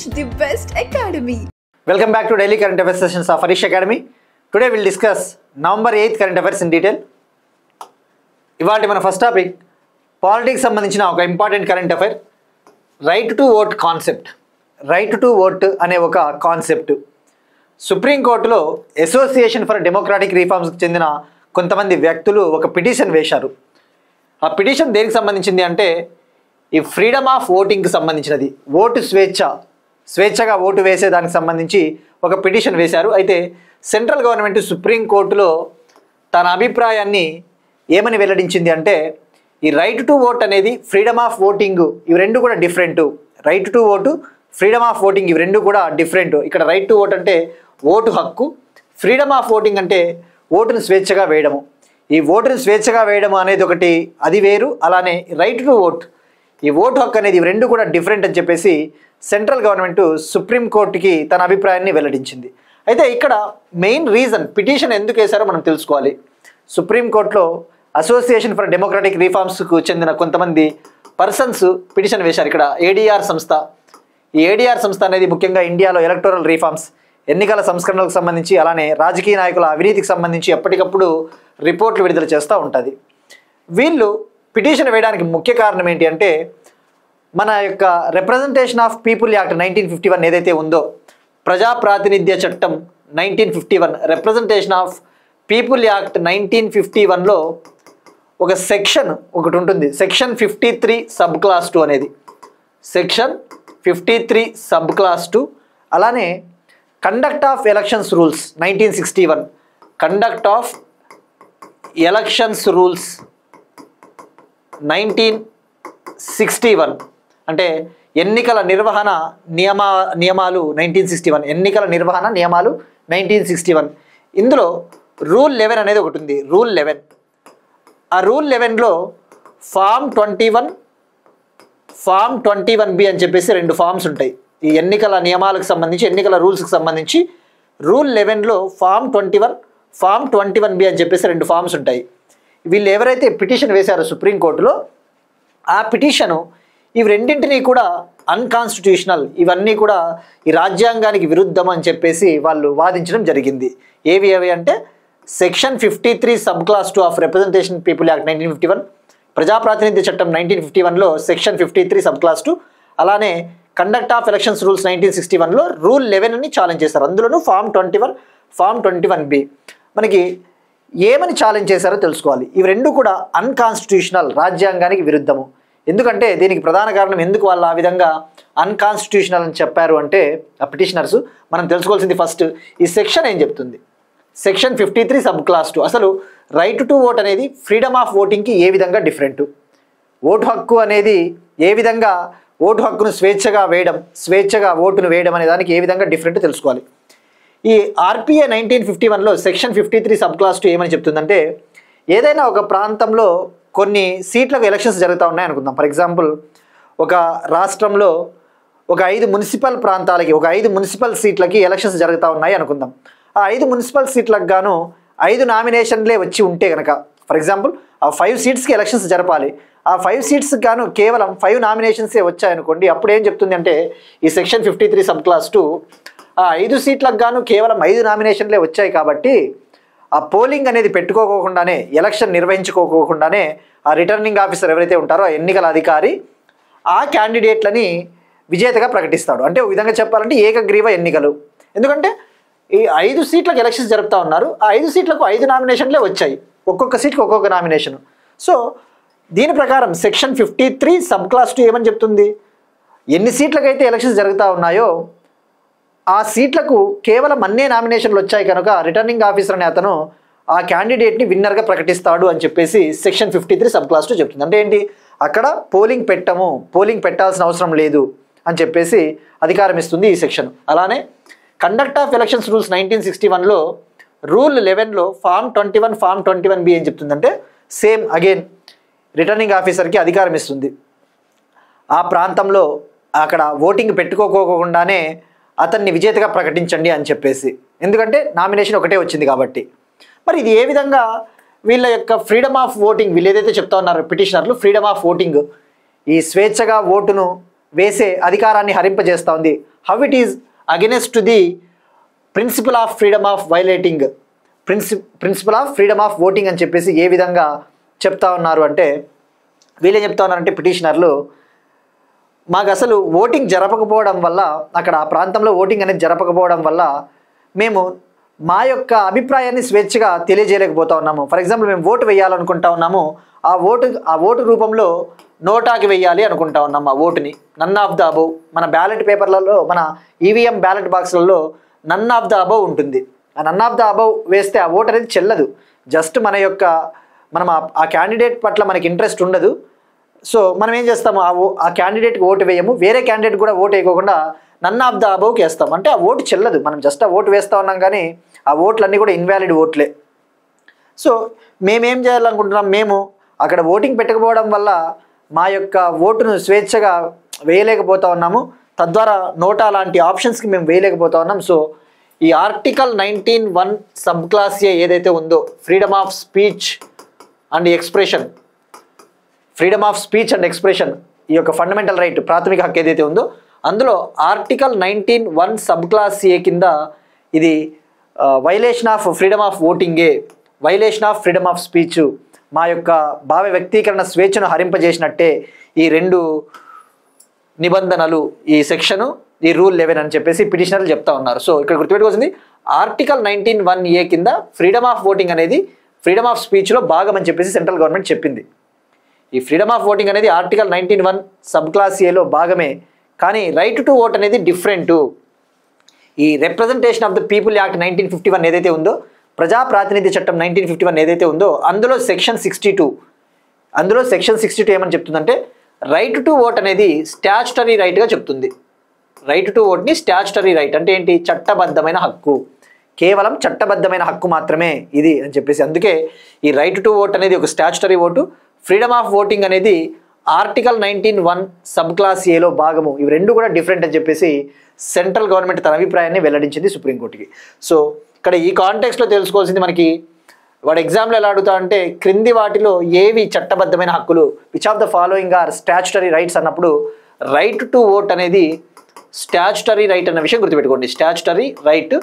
the best academy. Welcome back to Daily Current Affairs sessions of Arish Academy. Today we'll discuss November 8th current affairs in detail. ఇవాళ మన first topic politics సంబంధించిన ఒక important current affair, right to vote concept. Right to vote అనే ఒక concept సుప్రీంకోర్టులో association for democratic రిఫార్మ్స్కి చెందిన కొంతమంది వ్యక్తులు ఒక పిటిషన్ వేశారు. ఆ పిటిషన్ దేనికి సంబంధించింది అంటే ఈ ఫ్రీడమ్ ఆఫ్ ఓటింగ్కి సంబంధించినది. ఓటు స్వేచ్ఛగా ఓటు వేసేదానికి సంబంధించి ఒక పిటిషన్ వేశారు. అయితే సెంట్రల్ గవర్నమెంట్ సుప్రీంకోర్టులో తన అభిప్రాయాన్ని ఏమని వెల్లడించింది అంటే ఈ రైట్ టు ఓట్ అనేది ఫ్రీడమ్ ఆఫ్ ఓటింగ్ ఇవి రెండు కూడా different. Right to vote, freedom of voting ఇవి రెండు కూడా డిఫరెంట్. ఇక్కడ రైట్ టు ఓట్ అంటే ఓటు హక్కు, ఫ్రీడమ్ ఆఫ్ ఓటింగ్ అంటే ఓటును స్వేచ్ఛగా వేయడము. ఈ ఓటును స్వేచ్ఛగా వేయడము అనేది ఒకటి, అది వేరు. అలానే రైట్ టు ఓట్, ఈ ఓటు హక్కు అనేది ఇవి రెండు కూడా డిఫరెంట్ అని చెప్పేసి సెంట్రల్ గవర్నమెంట్ సుప్రీంకోర్టుకి తన అభిప్రాయాన్ని వెల్లడించింది. అయితే ఇక్కడ మెయిన్ రీజన్ పిటిషన్ ఎందుకు వేశారో మనం తెలుసుకోవాలి. సుప్రీంకోర్టులో అసోసియేషన్ ఫర్ డెమోక్రాటిక్ రిఫార్మ్స్కు చెందిన కొంతమంది పర్సన్స్ పిటిషన్ వేశారు. ఇక్కడ ఏడీఆర్ సంస్థ, ఈ ఏడీఆర్ సంస్థ అనేది ముఖ్యంగా ఇండియాలో ఎలక్టోరల్ రిఫార్మ్స్, ఎన్నికల సంస్కరణలకు సంబంధించి అలానే రాజకీయ నాయకుల అవినీతికి సంబంధించి ఎప్పటికప్పుడు రిపోర్ట్లు విడుదల చేస్తూ ఉంటుంది. వీళ్ళు పిటిషన్ వేయడానికి ముఖ్య కారణం ఏంటి అంటే మన యొక్క రిప్రజెంటేషన్ ఆఫ్ పీపుల్ యాక్ట్ 1951 ఏదైతే ఉందో, ప్రజా ప్రాతినిధ్య చట్టం 1951, రిప్రజెంటేషన్ ఆఫ్ పీపుల్ యాక్ట్ 1951లో ఒక సెక్షన్ ఒకటి ఉంటుంది, సెక్షన్ 53 సబ్ క్లాస్ 2 అనేది, సెక్షన్ 53 సబ్ క్లాస్ 2. అలానే conduct of elections rules 1961, conduct of elections rules 1961 అంటే ఎన్నికల నిర్వహణ నియమాలు 1961, ఎన్నికల నిర్వహణ నియమాలు 1961. ఇందులో రూల్ 11 అనేది ఒకటి ఉంది, రూల్ 11. ఆ రూల్ 11లో ఫామ్ 21, ఫామ్ 21B అని చెప్పేసి రెండు ఫామ్స్ ఉంటాయి. ఈ ఎన్నికల నియమాలకు సంబంధించి, ఎన్నికల రూల్స్కి సంబంధించి రూల్ 11లో ఫామ్ 21, ఫామ్ 21B అని చెప్పేసి రెండు ఫామ్స్ ఉంటాయి. వీళ్ళు ఎవరైతే పిటిషన్ వేశారో సుప్రీంకోర్టులో, ఆ పిటిషను ఇవి రెండింటినీ కూడా అన్కాన్స్టిట్యూషనల్, ఇవన్నీ కూడా ఈ రాజ్యాంగానికి విరుద్ధం అని చెప్పేసి వాళ్ళు వాదించడం జరిగింది. ఏవి అంటే section 53 sub clause 2 of representation people act 1951, ప్రజాప్రాతినిధ్య చట్టం 1951లో సెక్షన్ 53 సబ్ క్లాస్ 2, అలానే కండక్ట్ ఆఫ్ ఎలక్షన్స్ రూల్స్ 1961లో రూల్ 11ని ఛాలెంజ్ చేశారు. అందులోనూ ఫామ్ 21, ఫామ్ 21B. మనకి ఏమని ఛాలెంజ్ చేశారో తెలుసుకోవాలి. ఇవి రెండు కూడా అన్కాన్స్టిట్యూషనల్, రాజ్యాంగానికి విరుద్ధము. ఎందుకంటే దీనికి ప్రధాన కారణం ఎందుకు వాళ్ళు ఆ విధంగా అన్కాన్స్టిట్యూషనల్ అని చెప్పారు అంటే ఆ పిటిషనర్స్, మనం తెలుసుకోవాల్సింది ఫస్ట్ ఈ సెక్షన్ ఏం చెప్తుంది. సెక్షన్ 53 సబ్ క్లాస్ 2 అసలు రైట్ టు ఓట్ అనేది ఫ్రీడమ్ ఆఫ్ ఓటింగ్కి ఏ విధంగా డిఫరెంట్, ఓటు హక్కు అనేది ఏ విధంగా ఓటు హక్కును స్వేచ్ఛగా ఓటును వేయడం అనే దానికి ఏ విధంగా డిఫరెంట్ తెలుసుకోవాలి. ఈ ఆర్పిఏ 1951లో సెక్షన్ 53 సబ్ క్లాస్ 2 ఏమని చెప్తుందంటే ఏదైనా ఒక ప్రాంతంలో కొన్ని సీట్లకు ఎలక్షన్స్ జరుగుతూ ఉన్నాయి అనుకుందాం. ఫర్ ఎగ్జాంపుల్ ఒక రాష్ట్రంలో ఒక 5 మున్సిపల్ ప్రాంతాలకి, ఒక 5 మున్సిపల్ సీట్లకి ఎలక్షన్స్ జరుగుతూ ఉన్నాయి అనుకుందాం. ఆ 5 మున్సిపల్ సీట్లకు గాను 5 నామినేషన్లే వచ్చి ఉంటే కనుక, ఫర్ ఎగ్జాంపుల్ ఆ 5 సీట్స్కి ఎలక్షన్స్ జరపాలి, ఆ 5 సీట్స్కి గాను కేవలం 5 నామినేషన్సే వచ్చాయనుకోండి, అప్పుడు ఏం చెప్తుంది అంటే ఈ సెక్షన్ 53 సబ్ క్లాస్ 2 ఆ 5 సీట్లకు గాను కేవలం 5 నామినేషన్లే వచ్చాయి కాబట్టి ఆ పోలింగ్ అనేది పెట్టుకోకుండానే, ఎలక్షన్ నిర్వహించుకోకుండానే ఆ రిటర్నింగ్ ఆఫీసర్ ఎవరైతే ఉంటారో ఆ ఎన్నికల అధికారి ఆ క్యాండిడేట్లని విజేతగా ప్రకటిస్తాడు. అంటే ఒక విధంగా చెప్పాలంటే ఏకగ్రీవ ఎన్నికలు. ఎందుకంటే ఈ 5 సీట్లకు ఎలక్షన్స్ జరుపుతూ ఉన్నారు, ఆ 5 సీట్లకు 5 నామినేషన్లే వచ్చాయి, ఒక్కొక్క సీట్కి ఒక్కొక్క నామినేషన్. సో దీని ప్రకారం సెక్షన్ 53 సబ్ క్లాస్ 2 ఏమని చెప్తుంది, ఎన్ని సీట్లకైతే ఎలక్షన్స్ జరుగుతూ ఉన్నాయో ఆ సీట్లకు కేవలం అన్నే నామినేషన్లు వచ్చాయి కనుక రిటర్నింగ్ ఆఫీసర్ అనే అతను ఆ క్యాండిడేట్ని విన్నర్గా ప్రకటిస్తాడు అని చెప్పేసి సెక్షన్ 53 సబ్ క్లాస్ 2 చెప్తుంది. అంటే ఏంటి, అక్కడ పోలింగ్ పెట్టాల్సిన అవసరం లేదు అని చెప్పేసి అధికారం ఇస్తుంది ఈ సెక్షన్. అలానే కండక్ట్ ఆఫ్ ఎలక్షన్స్ రూల్స్ 1961లో రూల్ 11లో ఫామ్ 21, ఫామ్ 21B ఏం చెప్తుందంటే సేమ్ అగైన్ రిటర్నింగ్ ఆఫీసర్కి అధికారం ఇస్తుంది. ఆ ప్రాంతంలో అక్కడ ఓటింగ్ పెట్టుకోకుండానే అతన్ని విజేతగా ప్రకటించండి అని చెప్పేసి, ఎందుకంటే నామినేషన్ ఒకటే వచ్చింది కాబట్టి. మరి ఇది ఏ విధంగా వీళ్ళ యొక్క ఫ్రీడమ్ ఆఫ్ ఓటింగ్, వీళ్ళు ఏదైతే చెప్తా ఉన్నారో పిటిషనర్లు, ఫ్రీడమ్ ఆఫ్ ఓటింగ్, ఈ స్వేచ్ఛగా ఓటును వేసే అధికారాన్ని హరింపజేస్తూ ఉంది. How it is against the principle of freedom of violating, principle of freedom of voting అని చెప్పేసి ఏ విధంగా చెప్తా ఉన్నారు అంటే, వీళ్ళేం చెప్తా ఉన్నారంటే పిటిషనర్లు, మాకు అసలు ఓటింగ్ జరపకపోవడం వల్ల, అక్కడ ఆ ప్రాంతంలో ఓటింగ్ అనేది జరపకపోవడం వల్ల మేము మా యొక్క అభిప్రాయాన్ని స్వేచ్ఛగా తెలియజేయలేకపోతా ఉన్నాము. ఫర్ ఎగ్జాంపుల్ మేము ఓటు వేయాలనుకుంటా ఉన్నాము, ఆ ఓటు రూపంలో నోటాకి వేయాలి అనుకుంటా ఉన్నాము ఆ ఓటుని. నన్ ఆఫ్ ద అబౌవ్, మన బ్యాలెట్ పేపర్లలో, మన ఈవీఎం బ్యాలెట్ బాక్స్లలో నన్ ఆఫ్ ద అబౌవ్ ఉంటుంది. ఆ నన్ ఆఫ్ ద అబౌవ్ వేస్తే ఆ ఓటు అనేది చెల్లదు. జస్ట్ మనం ఆ క్యాండిడేట్ పట్ల మనకి ఇంట్రెస్ట్ ఉండదు. సో మనం ఏం చేస్తాము, ఆ క్యాండిడేట్కి ఓటు వేయము, వేరే క్యాండిడేట్ కూడా ఓటు వేయకోకుండా నన్ ఆఫ్ ద అబౌవ్కి వేస్తాం. అంటే ఆ ఓటు చెల్లదు, మనం జస్ట్ ఆ ఓటు వేస్తూ ఉన్నాం కానీ ఆ ఓట్లన్నీ కూడా ఇన్వాలిడ్ ఓట్లే. సో మేమేం చేయాలనుకుంటున్నాం, మేము అక్కడ ఓటింగ్ పెట్టకపోవడం వల్ల మా యొక్క ఓటును స్వేచ్ఛగా వేయలేకపోతా ఉన్నాము, తద్వారా నోటా లాంటి ఆప్షన్స్కి మేము వేయలేకపోతా ఉన్నాం. సో ఈ ఆర్టికల్ 19(1) సబ్ క్లాస్ ఏ ఏదైతే ఉందో, freedom of speech and expression, freedom of speech and expression, ఈ యొక్క ఫండమెంటల్ రైట్, ప్రాథమిక హక్కు ఏదైతే ఉందో, అందులో ఆర్టికల్ 19(1) సబ్ క్లాస్ ఏ కింద ఇది వైలేషన్ ఆఫ్ ఫ్రీడమ్ ఆఫ్ ఓటింగే, violation of freedom of speech, మా యొక్క భావ వ్యక్తీకరణ స్వేచ్ఛను హరింపజేసినట్టే ఈ రెండు నిబంధనలు, ఈ సెక్షను, ఈ రూల్ 11 అని చెప్పేసి పిటిషనర్లు చెప్తా ఉన్నారు. సో ఇక్కడ గుర్తుపెట్టుకోవాల్సింది, ఆర్టికల్ 19(1) కింద ఫ్రీడమ్ ఆఫ్ ఓటింగ్ అనేది ఫ్రీడమ్ ఆఫ్ స్పీచ్లో భాగం అని చెప్పేసి సెంట్రల్ గవర్నమెంట్ చెప్పింది. ఈ ఫ్రీడమ్ ఆఫ్ ఓటింగ్ అనేది ఆర్టికల్ 19(1) సబ్ క్లాస్ ఏలో భాగమే, కానీ రైట్ టు ఓట్ అనేది డిఫరెంట్. ఈ representation of the people act 1951 ఏదైతే ఉందో, ప్రజా ప్రాతినిధ్య చట్టం 1951 ఏదైతే ఉందో, అందులో సెక్షన్ 62 ఏమని చెప్తుందంటే, రైట్ టు ఓట్ అనేది స్టాచ్యుటరీ రైట్గా చెప్తుంది. రైట్ టు ఓట్ని స్టాచ్యుటరీ రైట్ అంటే ఏంటి, చట్టబద్ధమైన హక్కు, కేవలం చట్టబద్ధమైన హక్కు మాత్రమే ఇది అని చెప్పేసి. అందుకే ఈ రైట్ టు ఓట్ అనేది ఒక statutory vote, freedom of voting అనేది ఆర్టికల్ 19(1) సబ్ క్లాస్ ఏలో భాగము. ఇవి రెండు కూడా డిఫరెంట్ అని చెప్పేసి సెంట్రల్ గవర్నమెంట్ తన అభిప్రాయాన్ని వెల్లడించింది సుప్రీంకోర్టుకి. సో ఇక్కడ ఈ కాంటెక్స్ట్లో తెలుసుకోవాల్సింది, మనకి వాడు ఎగ్జామ్లో ఎలా అడుగుతా అంటే, క్రింది వాటిలో ఏవి చట్టబద్ధమైన హక్కులు, which of the following are statutory rights అన్నప్పుడు రైట్ టు ఓట్ అనేది స్టాచ్యుటరీ రైట్ అన్న విషయం గుర్తుపెట్టుకోండి. Statutory right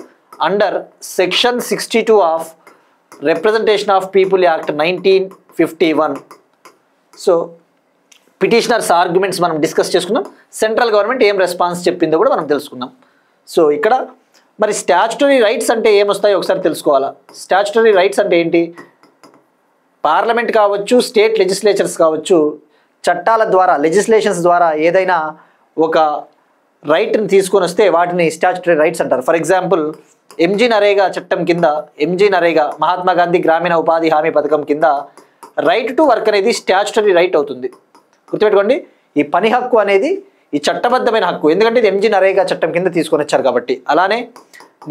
under section 62 of representation of people act 1951. So petitioners arguments మనం డిస్కస్ చేసుకున్నాం, సెంట్రల్ గవర్నమెంట్ ఏం రెస్పాన్స్ చెప్పిందో కూడా మనం తెలుసుకున్నాం. సో ఇక్కడ మరి స్టాచ్యుటరీ రైట్స్ అంటే ఏమొస్తాయో ఒకసారి తెలుసుకోవాలా. స్టాచ్యుటరీ రైట్స్ అంటే ఏంటి, పార్లమెంట్ కావచ్చు, స్టేట్ లెజిస్లేచర్స్ కావచ్చు, చట్టాల ద్వారా, లెజిస్లేషన్స్ ద్వారా ఏదైనా ఒక రైట్ని తీసుకొని వస్తే వాటిని స్టాచ్యుటరీ రైట్స్ అంటారు. ఫర్ ఎగ్జాంపుల్ ఎంజీ నరేగా చట్టం కింద, ఎంజీ నరేగా మహాత్మా గాంధీ గ్రామీణ ఉపాధి హామీ పథకం కింద రైట్ టు వర్క్ అనేది స్టాచ్యుటరీ రైట్ అవుతుంది. గుర్తుపెట్టుకోండి, ఈ పని హక్కు అనేది ఈ చట్టబద్ధమైన హక్కు, ఎందుకంటే ఇది ఎంజీ నరేగా చట్టం కింద తీసుకొని వచ్చారు కాబట్టి. అలానే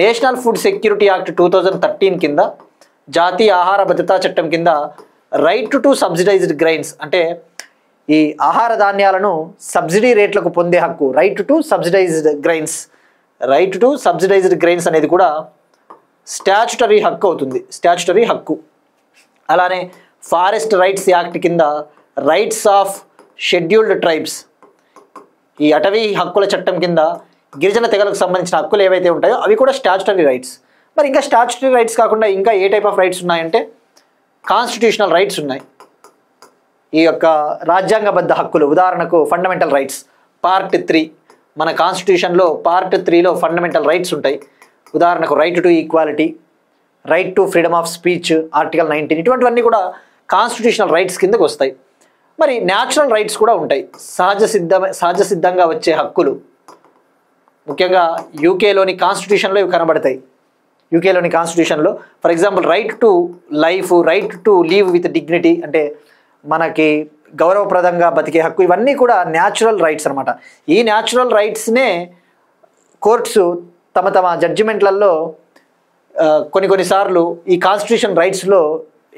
నేషనల్ ఫుడ్ సెక్యూరిటీ యాక్ట్ 2013 కింద, జాతీయ ఆహార భద్రతా చట్టం కింద రైట్ టు సబ్సిడైజ్డ్ గ్రైన్స్ అంటే ఈ ఆహార ధాన్యాలను సబ్సిడీ రేట్లకు పొందే హక్కు, right to subsidised grains, right to subsidised grains అనేది కూడా స్టాచ్యుటరీ హక్కు అవుతుంది, స్టాచ్యుటరీ హక్కు. అలానే ఫారెస్ట్ రైట్స్ యాక్ట్ కింద రైట్స్ ఆఫ్ షెడ్యూల్డ్ ట్రైబ్స్, ఈ అటవీ హక్కుల చట్టం కింద గిరిజన తెగలకు సంబంధించిన హక్కులు ఏవైతే ఉంటాయో అవి కూడా స్టాచ్యుటరీ రైట్స్. మరి ఇంకా స్టాచ్యుటరీ రైట్స్ కాకుండా ఇంకా ఏ టైప్ ఆఫ్ రైట్స్ ఉన్నాయంటే, కాన్స్టిట్యూషనల్ రైట్స్ ఉన్నాయి, ఈ యొక్క రాజ్యాంగబద్ధ హక్కులు. ఉదాహరణకు ఫండమెంటల్ రైట్స్ పార్ట్ 3, మన కాన్స్టిట్యూషన్లో పార్ట్ 3లో ఫండమెంటల్ రైట్స్ ఉంటాయి. ఉదాహరణకు right to equality, right to freedom of speech article 19, ఇటువంటివన్నీ కూడా కాన్స్టిట్యూషనల్ రైట్స్ కిందకు వస్తాయి. మరి న్యాచురల్ రైట్స్ కూడా ఉంటాయి, సహజ సిద్ధంగా వచ్చే హక్కులు. ముఖ్యంగా యూకేలోని కాన్స్టిట్యూషన్లో ఇవి కనబడతాయి. యూకేలోని కాన్స్టిట్యూషన్లో for example right to life, right to live with dignity అంటే మనకి గౌరవప్రదంగా బతికే హక్కు, ఇవన్నీ కూడా న్యాచురల్ రైట్స్ అనమాట. ఈ న్యాచురల్ రైట్స్నే కోర్ట్స్ తమ జడ్జిమెంట్లలో కొన్నిసార్లు ఈ కాన్స్టిట్యూషన్ రైట్స్లో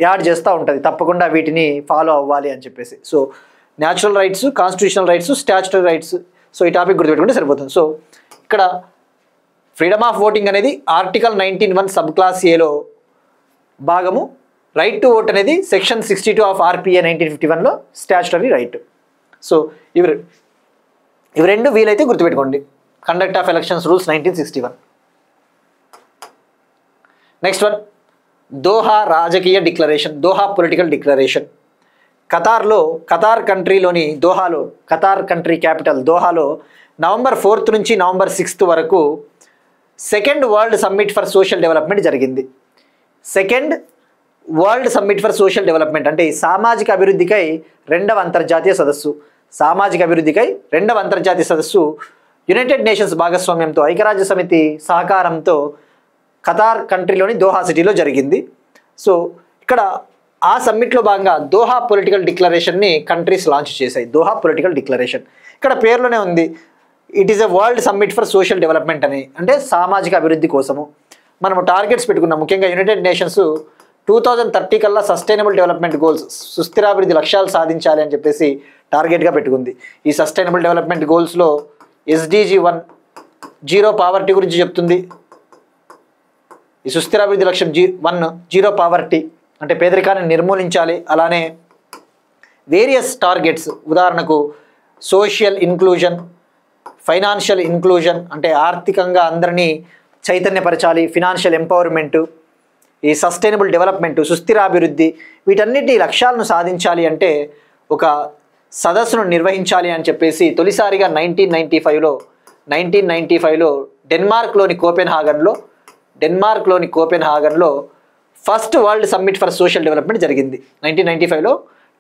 యాడ్ చేస్తూ ఉంటుంది, తప్పకుండా వీటిని ఫాలో అవ్వాలి అని చెప్పేసి. So natural rights, constitutional rights, statutory rights. So ఈ టాపిక్ గుర్తుపెట్టుకుంటే సరిపోతుంది. సో ఇక్కడ ఫ్రీడమ్ ఆఫ్ ఓటింగ్ అనేది ఆర్టికల్ 19(1) సబ్ క్లాస్ ఏలో భాగము, రైట్ టు ఓట్ అనేది సెక్షన్ 62 ఆఫ్ ఆర్పిఏ 1951లో స్టాచ్యుటరీ రైట్. సో ఇవి రెండు వీలైతే గుర్తుపెట్టుకోండి. Conduct of elections rules 1961. Next one, Doha రాజకీయ declaration, Doha political declaration. Qatar కంట్రీలోని దోహాలో, ఖతార్ కంట్రీ క్యాపిటల్ దోహాలో November 4th నుంచి November 6th వరకు second world summit for social development జరిగింది. Second world summit for social development అంటే సామాజిక అభివృద్ధికై రెండవ అంతర్జాతీయ సదస్సు. సామాజిక అభివృద్ధికై రెండవ అంతర్జాతీయ సదస్సు యునైటెడ్ నేషన్స్ భాగస్వామ్యంతో, ఐక్యరాజ్య సమితి సహకారంతో ఖతార్ కంట్రీలోని దోహా సిటీలో జరిగింది. సో ఇక్కడ ఆ సమ్మిట్లో భాగంగా దోహా పొలిటికల్ డిక్లరేషన్ని కంట్రీస్ లాంచ్ చేశాయి. దోహా పొలిటికల్ డిక్లరేషన్ ఇక్కడ పేరులోనే ఉంది, it is a world summit for social development అని. అంటే సామాజిక అభివృద్ధి కోసము మనము టార్గెట్స్ పెట్టుకున్నాం. ముఖ్యంగా యునైటెడ్ నేషన్స్ 2030 కల్లా సస్టైనబుల్ డెవలప్మెంట్ గోల్స్, సుస్థిరాభివృద్ధి లక్ష్యాలు సాధించాలి అని చెప్పేసి టార్గెట్గా పెట్టుకుంది. ఈ సస్టైనబుల్ డెవలప్మెంట్ గోల్స్లో SDG 1 జీరో పావర్టీ గురించి చెప్తుంది. ఈ సుస్థిరాభివృద్ధి లక్ష్యం 1 జీరో పావర్టీ అంటే పేదరికాన్ని నిర్మూలించాలి. అలానే వేరియస్ టార్గెట్స్, ఉదాహరణకు సోషల్ ఇన్క్లూజన్, ఫైనాన్షియల్ ఇన్క్లూజన్ అంటే ఆర్థికంగా అందరినీ చైతన్యపరచాలి, ఫినాన్షియల్ ఎంపవర్మెంటు, ఈ సస్టైనబుల్ డెవలప్మెంట్, సుస్థిరాభివృద్ధి, వీటన్నిటి లక్ష్యాలను సాధించాలి అంటే ఒక సదస్సును నిర్వహించాలి అని చెప్పేసి తొలిసారిగా 1995లో డెన్మార్క్లోని కోపెన్హాగన్లో first world summit for social development జరిగింది. 1995లో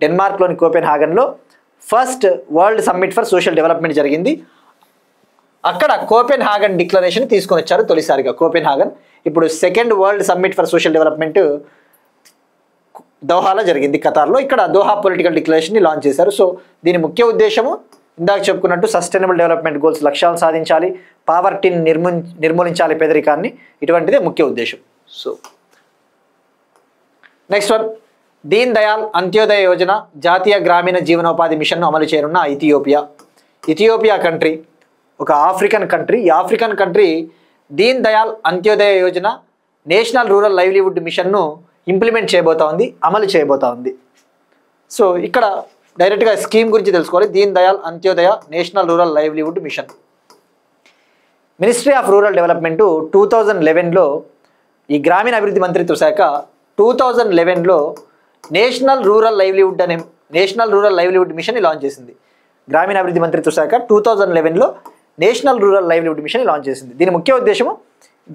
డెన్మార్క్లోని కోపెన్హాగన్లో first world summit for social development జరిగింది. అక్కడ కోపెన్హాగన్ డిక్లరేషన్ తీసుకొని వచ్చారు తొలిసారిగా కోపెన్హాగన్. ఇప్పుడు second world summit for social development దోహాలో జరిగింది, ఖతార్లో. ఇక్కడ దోహా పొలిటికల్ డిక్లరేషన్ని లాంచ్ చేశారు. సో దీని ముఖ్య ఉద్దేశము ఇందాక చెప్పుకున్నట్టు సస్టైనబుల్ డెవలప్మెంట్ గోల్స్, లక్ష్యాలను సాధించాలి, పావర్టీని నిర్మూలించాలి, పేదరికాన్ని, ఇటువంటిదే ముఖ్య ఉద్దేశం. So next one, Deen Dayal Antyodaya Yojana జాతీయ గ్రామీణ జీవనోపాధి మిషన్ను అమలు చేయనున్న ఇథియోపియా కంట్రీ ఒక ఆఫ్రికన్ కంట్రీ. ఈ African country Deen Dayal Antyodaya Yojana national rural livelihood మిషన్ను ఇంప్లిమెంట్ చేయబోతా ఉంది, అమలు చేయబోతా ఉంది. సో ఇక్కడ డైరెక్ట్గా స్కీమ్ గురించి తెలుసుకోవాలి. Deen Dayal Antyodaya national rural livelihood mission. Ministry of rural development 2011లో ఈ గ్రామీణ అభివృద్ధి మంత్రిత్వ శాఖ 2011లో నేషనల్ రూరల్ లైవ్లీవుడ్ మిషన్ని లాంచ్ చేసింది. గ్రామీణ అభివృద్ధి మంత్రిత్వ శాఖ 2011లో national rural livelihood mission launch చేసింది. దీని ముఖ్య ఉద్దేశము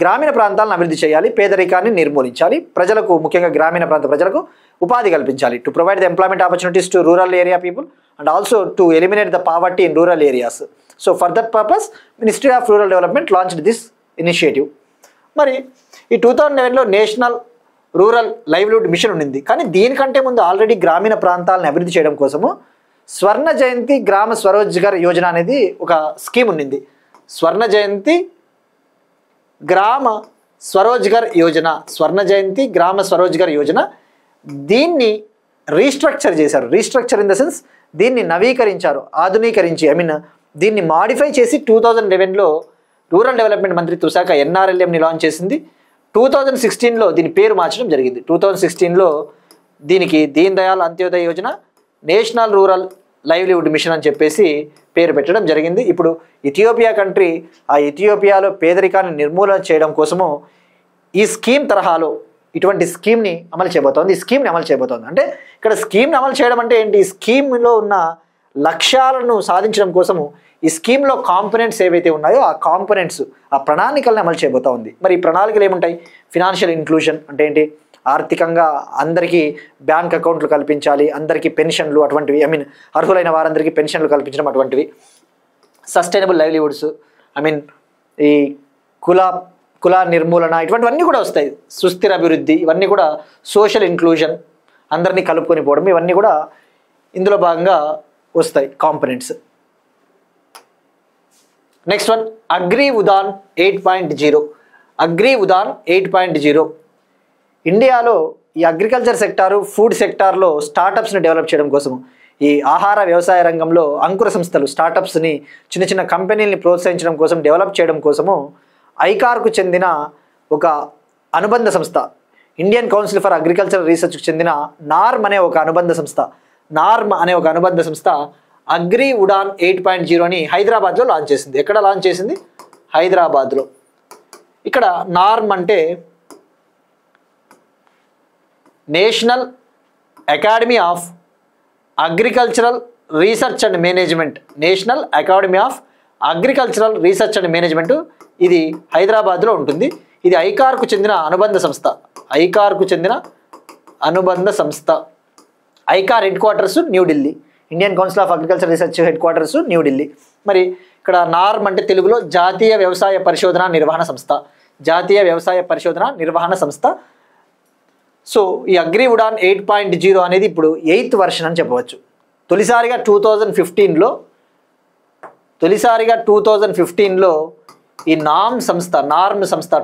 గ్రామీణ ప్రాంతాలను అభివృద్ధి చేయాలి, పేదరికాన్ని నిర్మూలించాలి, ప్రజలకు, ముఖ్యంగా గ్రామీణ ప్రాంత ప్రజలకు ఉపాధి కల్పించాలి. To provide the employment opportunities to rural area people and also to eliminate the poverty in rural areas. So for that purpose ministry of rural development launched this initiative. మరి ఈ 2011లో నేషనల్ రూరల్ లైవ్లీవుడ్ మిషన్ ఉండింది. కానీ దీనికంటే ముందు already గ్రామీణ ప్రాంతాలను అభివృద్ధి చేయడం కోసము స్వర్ణ జయంతి గ్రామ స్వరోజ్గార్ యోజన అనేది ఒక స్కీమ్ ఉండింది. స్వర్ణ జయంతి గ్రామ స్వరోజ్గార్ యోజన, దీన్ని రీస్ట్రక్చర్ చేశారు. రీస్ట్రక్చర్ ఇన్ ద సెన్స్ దీన్ని నవీకరించారు, ఆధునీకరించి, దీన్ని మాడిఫై చేసి 2011లో రూరల్ డెవలప్మెంట్ మంత్రిత్వ శాఖ NRLMని లాంచ్ చేసింది. 2016లో దీని పేరు మార్చడం జరిగింది. 2016లో దీనికి Deen Dayal Antyodaya Yojana national rural livelihood mission అని చెప్పేసి పేరు పెట్టడం జరిగింది. ఇప్పుడు ఇథియోపియా కంట్రీ ఇథియోపియాలో పేదరికాన్ని నిర్మూలన చేయడం కోసము ఈ స్కీమ్ తరహాలో ఇటువంటి స్కీమ్ని అమలు చేయబోతోంది. అంటే ఇక్కడ స్కీమ్ని అమలు చేయడం అంటే ఏంటి? ఈ స్కీమ్లో ఉన్న లక్ష్యాలను సాధించడం కోసము ఈ స్కీమ్లో కాంపోనెంట్స్ ఏవైతే ఉన్నాయో ఆ కాంపోనెంట్స్, ఆ ప్రణాళికలను అమలు చేయబోతూ ఉంది. మరి ఈ ప్రణాళికలు ఏముంటాయి? ఫినాన్షియల్ ఇన్క్లూజన్ అంటే ఏంటి? ఆర్థికంగా అందరికీ బ్యాంక్ అకౌంట్లు కల్పించాలి, అందరికీ పెన్షన్లు, అటువంటివి, అర్హులైన వారందరికీ పెన్షన్లు కల్పించడం, అటువంటివి. సస్టైనబుల్ లైవ్లీవుడ్స్, ఈ కుల నిర్మూలన, ఇటువంటివన్నీ కూడా వస్తాయి. సుస్థిర అభివృద్ధి, ఇవన్నీ కూడా సోషల్ ఇన్క్లూజన్, అందరినీ కలుపుకొని పోవడం, ఇవన్నీ కూడా ఇందులో భాగంగా వస్తాయి components. Next one, agri Udan 8.0. ఇండియాలో ఈ అగ్రికల్చర్ సెక్టారు, ఫుడ్ సెక్టార్లో స్టార్టప్స్ని డెవలప్ చేయడం కోసం, ఈ ఆహార వ్యవసాయ రంగంలో అంకుర సంస్థలు, స్టార్టప్స్ని, చిన్న చిన్న కంపెనీలని ప్రోత్సహించడం కోసం, డెవలప్ చేయడం కోసము ఐకార్కు చెందిన ఒక అనుబంధ సంస్థ, ఇండియన్ కౌన్సిల్ ఫర్ అగ్రికల్చర్ రీసెర్చ్కు చెందిన నార్మ్ అనే ఒక అనుబంధ సంస్థ అగ్రి ఉడాన్ 8.0ని హైదరాబాద్లో లాంచ్ చేసింది. ఎక్కడ లాంచ్ చేసింది? హైదరాబాద్లో. ఇక్కడ నార్మ్ అంటే national academy of agricultural research and management. National academy of agricultural research and management ఇది హైదరాబాద్లో ఉంటుంది. ఇది ఐకార్కు చెందిన అనుబంధ సంస్థ. ఐకార్కు చెందిన అనుబంధ సంస్థ. ICAR head quarters New Delhi. Indian council of agriculture research head quarters New Delhi. మరి ఇక్కడ నార్మ్ అంటే తెలుగులో జాతీయ వ్యవసాయ పరిశోధన నిర్వహణ సంస్థ. జాతీయ వ్యవసాయ పరిశోధన నిర్వహణ సంస్థ. సో ఈ అగ్రి ఉడాన్ 8.0 అనేది ఇప్పుడు 8th వర్షన్ అని చెప్పవచ్చు. తొలిసారిగా 2015లో ఈ నార్మ్ సంస్థ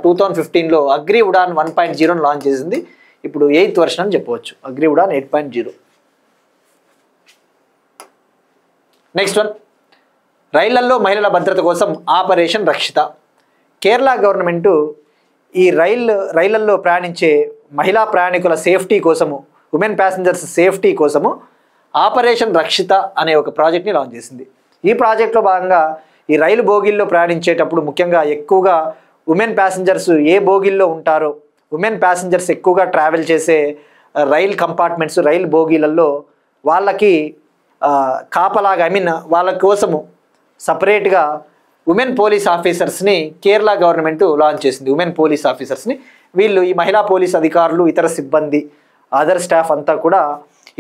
2015లో అగ్రి ఉడాన్ 1.0ను లాంచ్ చేసింది. ఇప్పుడు 8th వర్షన్ అని చెప్పవచ్చు, అగ్రి ఉడాన్ 8.0. నెక్స్ట్ వన్, రైళ్లల్లో మహిళల భద్రత కోసం ఆపరేషన్ రక్షిత. కేరళ గవర్నమెంటు ఈ రైళ్లల్లో ప్రయాణించే మహిళా ప్రయాణికుల సేఫ్టీ కోసము, ఉమెన్ ప్యాసింజర్స్ సేఫ్టీ కోసము ఆపరేషన్ రక్షిత అనే ఒక ప్రాజెక్ట్ని లాంచ్ చేసింది. ఈ ప్రాజెక్ట్లో భాగంగా ఈ రైలు బోగీల్లో ప్రయాణించేటప్పుడు ముఖ్యంగా ఎక్కువగా ఉమెన్ ప్యాసింజర్స్ ఏ బోగీల్లో ఉంటారో, ఉమెన్ ప్యాసింజర్స్ ఎక్కువగా ట్రావెల్ చేసే రైల్ కంపార్ట్మెంట్స్, రైలు బోగీలలో వాళ్ళకి కాపలాగా వాళ్ళ కోసము సపరేట్గా ఉమెన్ పోలీస్ ఆఫీసర్స్ని కేరళ గవర్నమెంట్ లాంచ్ చేసింది. ఉమెన్ పోలీస్ ఆఫీసర్స్ని వీళ్ళు ఈ మహిళా పోలీస్ అధికారులు, ఇతర సిబ్బంది, అదర్ స్టాఫ్ అంతా కూడా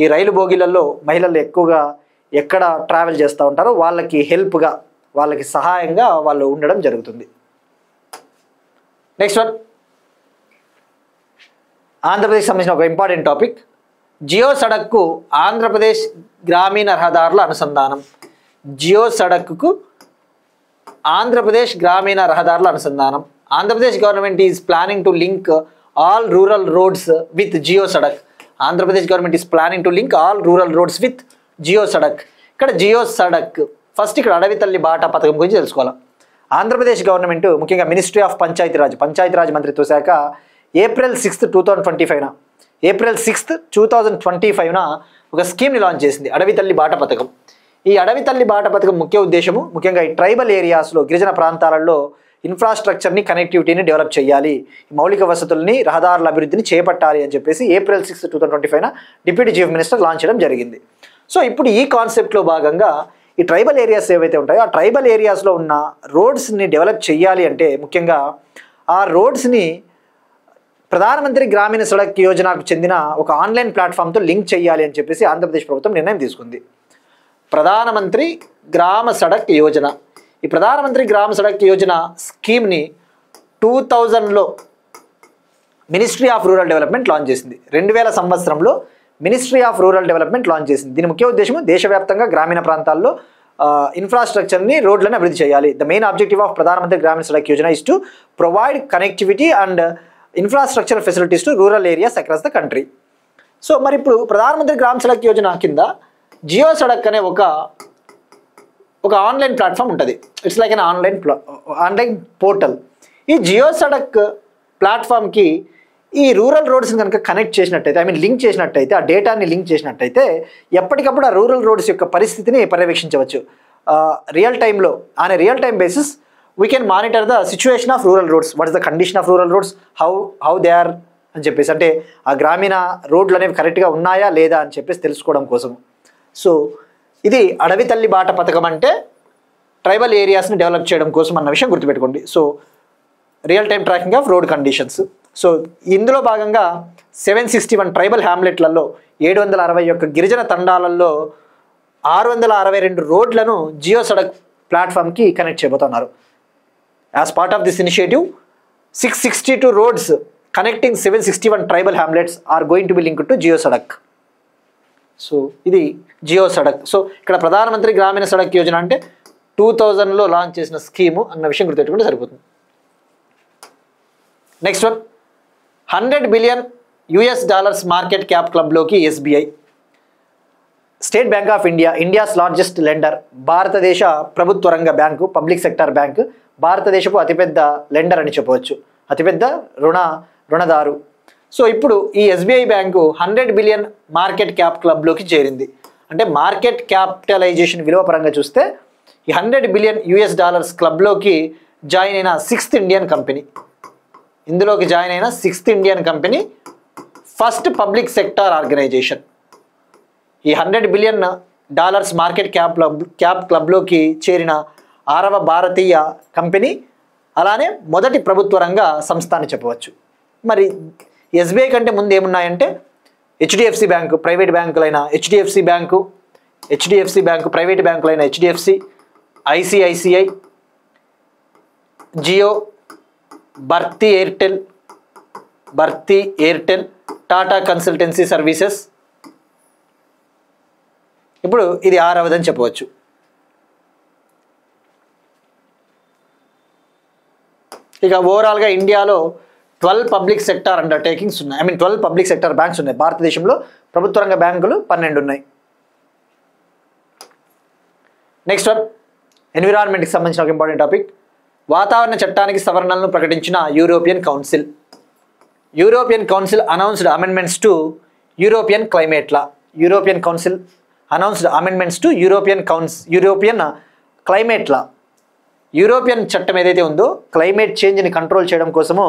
ఈ రైలు బోగీలలో మహిళలు ఎక్కువగా ఎక్కడ ట్రావెల్ చేస్తూ ఉంటారో వాళ్ళకి హెల్ప్గా, వాళ్ళకి సహాయంగా వాళ్ళు ఉండడం జరుగుతుంది. నెక్స్ట్ వన్, ఆంధ్రప్రదేశ్ సంబంధించిన ఒక ఇంపార్టెంట్ టాపిక్, జియో సడక్కు ఆంధ్రప్రదేశ్ గ్రామీణ రహదారుల అనుసంధానం. జియో సడక్కు ఆంధ్రప్రదేశ్ గ్రామీణ రహదారుల అనుసంధానం. Andhra Pradesh government is planning to link all rural roads with geo Sadak. Andhra Pradesh government is planning to link all rural roads with geo Sadak. ఇక్కడ జియో సడక్ ఫస్ట్ ఇక్కడ అడవి తల్లి బాట పథకం గురించి తెలుసుకోవాలి. ఆంధ్రప్రదేశ్ గవర్నమెంట్ ముఖ్యంగా మినిస్ట్రీ ఆఫ్ పంచాయతీరాజ్ మంత్రిత్వ శాఖ ఏప్రిల్ 6, 2025న ఒక స్కీమ్ని లాంచ్ చేసింది, అడవి తల్లి బాట పథకం. ఈ అడవి తల్లి బాట పథకం ముఖ్య ఉద్దేశము ముఖ్యంగా ఈ ట్రైబల్ ఏరియాస్లో, గిరిజన ప్రాంతాలలో ఇన్ఫ్రాస్ట్రక్చర్ని, కనెక్టివిటీని డెవలప్ చేయాలి, మౌలిక వసతుల్ని, రహదారుల అభివృద్ధిని చేపట్టాలి అని చెప్పేసి ఏప్రిల్ 6, 2025న డిప్యూటీ చీఫ్ మినిస్టర్ లాంచ్ చేయడం జరిగింది. సో ఇప్పుడు ఈ కాన్సెప్ట్లో భాగంగా ఈ ట్రైబల్ ఏరియాస్ ఏవైతే ఉంటాయో ఆ ట్రైబల్ ఏరియాస్లో ఉన్న రోడ్స్ని డెవలప్ చేయాలి అంటే ముఖ్యంగా ఆ రోడ్స్ని ప్రధానమంత్రి గ్రామీణ సడక్ యోజనకు చెందిన ఒక ఆన్లైన్ ప్లాట్ఫామ్తో లింక్ చేయాలి అని చెప్పేసి ఆంధ్రప్రదేశ్ ప్రభుత్వం నిర్ణయం తీసుకుంది. ప్రధానమంత్రి గ్రామ సడక్ యోజన, ఈ ప్రధానమంత్రి గ్రామ సడక్ యోజన స్కీమ్ని 2000లో ministry of rural development launch చేసింది. 2000 సంవత్సరంలో ministry of rural development launch చేసింది. దీని ముఖ్య ఉద్దేశము దేశవ్యాప్తంగా గ్రామీణ ప్రాంతాల్లో ఇన్ఫ్రాస్ట్రక్చర్ని, రోడ్లను అభివృద్ధి చేయాలి. ద మెయిన్ ఆబ్జెక్టివ్ ఆఫ్ ప్రధానమంత్రి గ్రామీణ Sadak Yojana is to provide connectivity and infrastructure facilities to rural areas across the country. So మరి ఇప్పుడు ప్రధానమంత్రి గ్రామ సడక్ యోజన కింద జియో సడక్ అనే ఒక ఆన్లైన్ ప్లాట్ఫామ్ ఉంటుంది. It's like an online portal. ఈ జియో సడక్ ప్లాట్ఫామ్కి ఈ రూరల్ రోడ్స్ని కనుక కనెక్ట్ చేసినట్టయితే, లింక్ చేసినట్టయితే, ఆ డేటాని లింక్ చేసినట్టయితే ఎప్పటికప్పుడు ఆ రూరల్ రోడ్స్ యొక్క పరిస్థితిని పర్యవేక్షించవచ్చు. రియల్ టైంలో on a real time basis we can monitor the situation of rural roads. What is the condition of rural roads, how they are అని చెప్పేసి, అంటే ఆ గ్రామీణ రోడ్లు అనేవి కరెక్ట్గా ఉన్నాయా లేదా అని చెప్పేసి తెలుసుకోవడం కోసం. సో ఇది అడవి తల్లి బాట పథకం అంటే ట్రైబల్ ఏరియాస్ని డెవలప్ చేయడం కోసం అన్న విషయం గుర్తుపెట్టుకోండి. So real time tracking of road conditions. So ఇందులో భాగంగా 761 ట్రైబల్ హ్యామ్లెట్లలో 761 గిరిజన తండాలలో 662 రోడ్లను జియో సడక్ ప్లాట్ఫామ్కి కనెక్ట్ చేయబోతున్నారు. As part of this initiative 662 roads connecting 761 tribal hamlets are going to be linked to geo Sadak. So ఇది జియో సడక్. సో ఇక్కడ ప్రధానమంత్రి గ్రామీణ సడక్ యోజన అంటే 2000లో లాంచ్ చేసిన స్కీము అన్న విషయం గుర్తుపెట్టుకుంటే సరిపోతుంది. Next one, $100 billion market cap క్లబ్లోకి SBI. State Bank of India, India's largest lender, భారతదేశ ప్రభుత్వ రంగ బ్యాంకు, పబ్లిక్ సెక్టర్ బ్యాంకు, భారతదేశపు అతిపెద్ద లెండర్ అని చెప్పవచ్చు, అతిపెద్ద రుణదారు. సో ఇప్పుడు ఈ SBI bank $100 billion market cap క్లబ్లోకి చేరింది. అంటే మార్కెట్ క్యాపిటలైజేషన్ విలువ పరంగా చూస్తే ఈ $100 బిలియన్ క్లబ్లోకి జాయిన్ అయిన 6th ఇండియన్ కంపెనీ. ఇందులోకి జాయిన్ అయిన 6th Indian company, first public sector organisation. ఈ $100 బిలియన్ మార్కెట్ క్యాప్ క్లబ్లోకి చేరిన 6వ భారతీయ కంపెనీ, అలానే మొదటి ప్రభుత్వ రంగ సంస్థ అని చెప్పవచ్చు. మరి ఎస్బీఐ కంటే ముందు ఏమున్నాయంటే హెచ్డిఎఫ్సి బ్యాంకు, ప్రైవేట్ బ్యాంకులైన హెచ్డిఎఫ్సి బ్యాంకు, ప్రైవేట్ బ్యాంకులైన HDFC, ICICI, Jio, Bharti Airtel, Tata consultancy services. ఇప్పుడు ఇది 6వదని చెప్పవచ్చు. ఇక ఓవరాల్గా ఇండియాలో 12 పబ్లిక్ సెక్టార్ అండర్టేకింగ్స్ ఉన్నాయి. 12 పబ్లిక్ సెక్టార్ బ్యాంక్స్ ఉన్నాయి. భారతదేశంలో ప్రభుత్వ రంగ బ్యాంకులు 12 ఉన్నాయి. నెక్స్ట్ వన్, ఎన్విరాన్మెంట్కి సంబంధించిన ఒక ఇంపార్టెంట్ టాపిక్. వాతావరణ చట్టానికి సవరణలను ప్రకటించిన European council announced amendments to European climate law. European council announced amendments to European climate law. European చట్టం ఏదైతే ఉందో క్లైమేట్ చేంజ్ని కంట్రోల్ చేయడం కోసము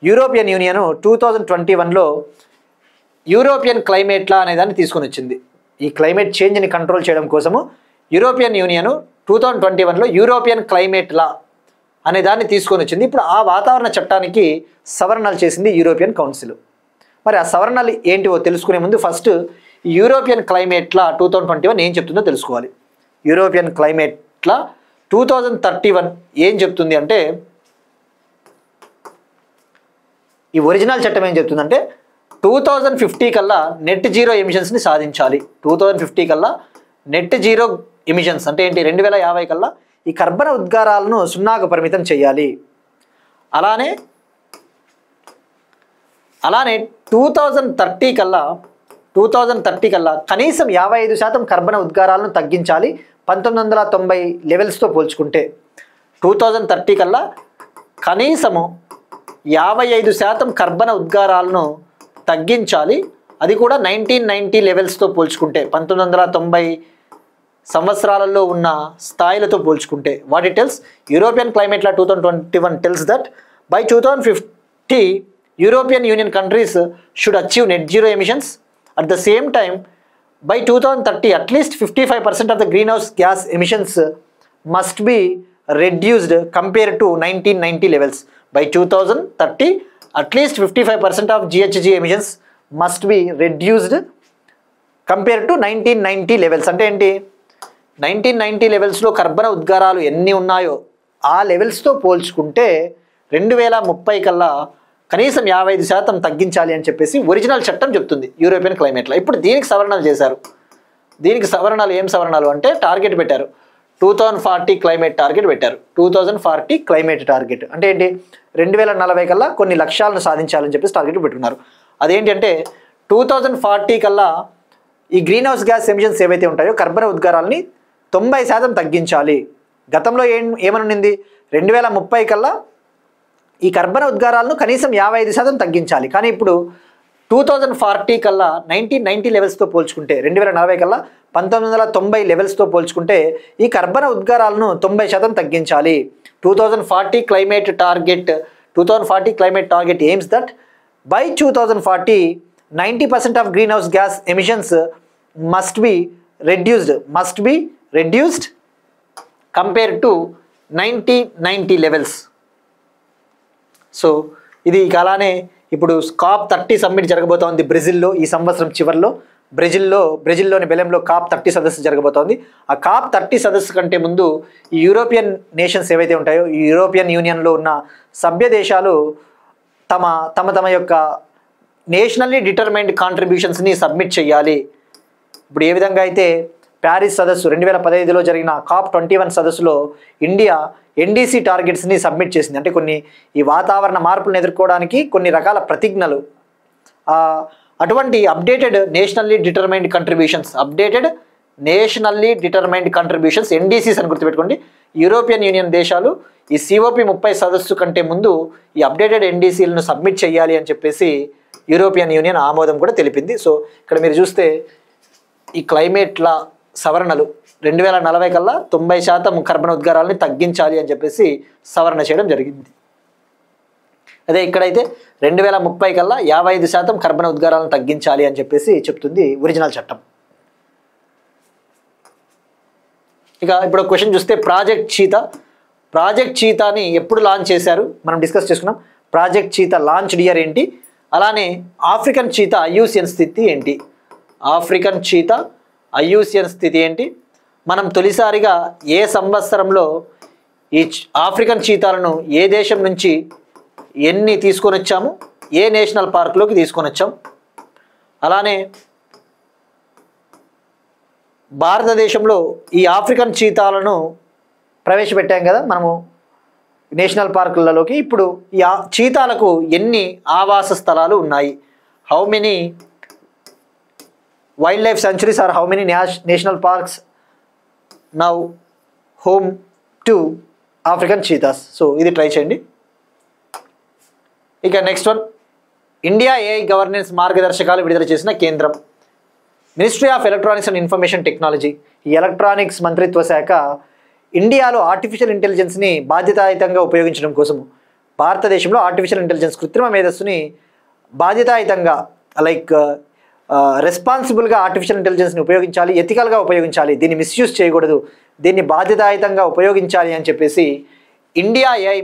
యూరోపియన్ యూనియన్ 2021లో యూరోపియన్ క్లైమేట్ లా అనే దాన్ని తీసుకొని వచ్చింది. ఈ క్లైమేట్ చేంజ్ని కంట్రోల్ చేయడం కోసము యూరోపియన్ యూనియన్ 2021లో యూరోపియన్ క్లైమేట్ లా అనే దాన్ని తీసుకొని వచ్చింది. ఇప్పుడు ఆ వాతావరణ చట్టానికి సవరణలు చేసింది యూరోపియన్ కౌన్సిల్. మరి ఆ సవరణలు ఏంటివో తెలుసుకునే ముందు ఫస్ట్ యూరోపియన్ క్లైమేట్ లా 2021 ఏం చెప్తుందో తెలుసుకోవాలి. యూరోపియన్ క్లైమేట్ లా 2031 ఏం చెప్తుంది అంటే, ఈ ఒరిజినల్ చట్టం ఏం చెప్తుందంటే 2050 కల్లా నెట్ జీరో ఎమిషన్స్ని సాధించాలి. 2050 కల్లా నెట్ జీరో ఎమిషన్స్ అంటే ఏంటి, 2050 కల్లా ఈ కర్బన ఉద్గారాలను 0కు పరిమితం చేయాలి. అలానే 2030 కల్లా కనీసం 55% కర్బన ఉద్గారాలను తగ్గించాలి 1990 లెవెల్స్తో పోల్చుకుంటే. 2030 కల్లా కనీసము 55% కర్బన ఉద్గారాలను తగ్గించాలి, అది కూడా 1990 లెవెల్స్తో పోల్చుకుంటే, 1990 సంవత్సరాలలో ఉన్న స్థాయిలతో పోల్చుకుంటే. What it tells, European climate law 2021 tells that by 2050 European union countries should achieve net zero emissions. At the same time by 2030 at least 55% of the greenhouse gas emissions must be reduced compared to 1990 levels. By 2030 at least 55% of GHG emissions must be reduced compared to 1990 levels. అంటే ఏంటి, 1990 లెవెల్స్లో కర్బన ఉద్గారాలు ఎన్ని ఉన్నాయో ఆ లెవెల్స్తో పోల్చుకుంటే 2030 కల్లా కనీసం 55% తగ్గించాలి అని చెప్పేసి ఒరిజినల్ చట్టం చెప్తుంది యూరోపియన్ క్లైమేట్లో. ఇప్పుడు దీనికి సవరణలు చేశారు. దీనికి సవరణలు ఏం సవరణలు అంటే టార్గెట్ పెట్టారు, 2040 క్లైమేట్ టార్గెట్ పెట్టారు. 2040 క్లైమేట్ టార్గెట్ అంటే ఏంటి, 2040 కల్లా కొన్ని లక్ష్యాలను సాధించాలని చెప్పేసి టార్గెట్ పెట్టుకున్నారు. అదేంటంటే 2040 కల్లా ఈ గ్రీన్ హౌస్ గ్యాస్ ఎమిషన్స్ ఏవైతే ఉంటాయో కర్బన ఉద్గారాలని 90% తగ్గించాలి. గతంలో ఏమనుంది, 2030 కల్లా ఈ కర్బన ఉద్గారాలను కనీసం 55% తగ్గించాలి. కానీ ఇప్పుడు 2040 కల్లా 1990 లెవెల్స్తో పోల్చుకుంటే, 2040 కల్లా 1990 లెవెల్స్తో పోల్చుకుంటే ఈ కర్బన ఉద్గారాలను 90% తగ్గించాలి. 2040 climate target AIIMS that by 2040 90% of green house gas emissions must be reduced compare to 1990 levels. So ఇది అలానే ఇప్పుడు COP30 సమ్మిట్ జరగబోతోంది బ్రెజిల్లో ఈ సంవత్సరం చివరిలో. బ్రెజిల్లోని బెలెంలో COP30 సదస్సు జరగబోతోంది. ఆ COP30 సదస్సు కంటే ముందు ఈ యూరోపియన్ నేషన్స్ ఏవైతే ఉంటాయో, ఈ యూరోపియన్ యూనియన్లో ఉన్న సభ్య దేశాలు తమ యొక్క నేషనల్లీ డిటర్మైన్డ్ కాంట్రిబ్యూషన్స్ని సబ్మిట్ చేయాలి. ఇప్పుడు ఏ విధంగా అయితే ప్యారిస్ సదస్సు 2015లో జరిగిన COP21 సదస్సులో ఇండియా NDC టార్గెట్స్ని సబ్మిట్ చేసింది. అంటే కొన్ని ఈ వాతావరణ మార్పులను ఎదుర్కోవడానికి కొన్ని రకాల ప్రతిజ్ఞలు, అటువంటి updated nationally determined contributions NDCs అని గుర్తుపెట్టుకోండి. యూరోపియన్ యూనియన్ దేశాలు ఈ COP30 సదస్సు కంటే ముందు ఈ అప్డేటెడ్ NDCలను సబ్మిట్ చేయాలి అని చెప్పేసి యూరోపియన్ యూనియన్ ఆమోదం కూడా తెలిపింది. సో ఇక్కడ మీరు చూస్తే ఈ క్లైమేట్ల సవరణలు 2040 కల్లా 90% కర్బన ఉద్గారాలని తగ్గించాలి అని చెప్పేసి సవరణ చేయడం జరిగింది. అదే ఇక్కడైతే 2030 కల్లా 55% కర్బన ఉద్గారాలను తగ్గించాలి అని చెప్పేసి చెప్తుంది ఒరిజినల్ చట్టం. ఇక ఇప్పుడు క్వశ్చన్ చూస్తే ప్రాజెక్ట్ చీతాని ఎప్పుడు లాంచ్ చేశారు మనం డిస్కస్ చేసుకున్నాం. ప్రాజెక్ట్ చీతా లాంచ్ ఇయర్ ఏంటి, అలానే ఆఫ్రికన్ చీతా ఐయుసిఎన్ స్థితి ఏంటి, ఆఫ్రికన్ చీతా ఐయుసిఎన్ స్థితి ఏంటి, మనం తొలిసారిగా ఏ సంవత్సరంలో ఈ ఆఫ్రికన్ చీతాలను ఏ దేశం నుంచి ఎన్ని తీసుకొని వచ్చాము, ఏ నేషనల్ పార్క్లోకి తీసుకొని వచ్చాం, అలానే భారతదేశంలో ఈ ఆఫ్రికన్ చీతాలను ప్రవేశపెట్టాం కదా మనము నేషనల్ పార్కులలోకి. ఇప్పుడు ఈ చీతాలకు ఎన్ని ఆవాస స్థలాలు ఉన్నాయి, how many wild life sanctuaries are how many national parks now home to African cheetahs. So ఇది ట్రై చేయండి. ఇక next one, India AI governance మార్గదర్శకాలు విడుదల చేసిన కేంద్రం ministry of electronics and information technology. ఈ ఎలక్ట్రానిక్స్ మంత్రిత్వ శాఖ ఇండియాలో ఆర్టిఫిషియల్ ఇంటెలిజెన్స్ని బాధ్యతాయుతంగా ఉపయోగించడం కోసం భారతదేశంలో ఆర్టిఫిషియల్ ఇంటెలిజెన్స్ కృత్రిమ మేధస్సుని బాధ్యతాయుతంగా రెస్పాన్సిబుల్గా ఆర్టిఫిషియల్ ఇంటెలిజెన్స్ని ఉపయోగించాలి, ఎథికల్గా ఉపయోగించాలి, దీన్ని మిస్యూజ్ చేయకూడదు, దీన్ని బాధ్యతాయుతంగా ఉపయోగించాలి అని చెప్పేసి ఇండియా ఏఐ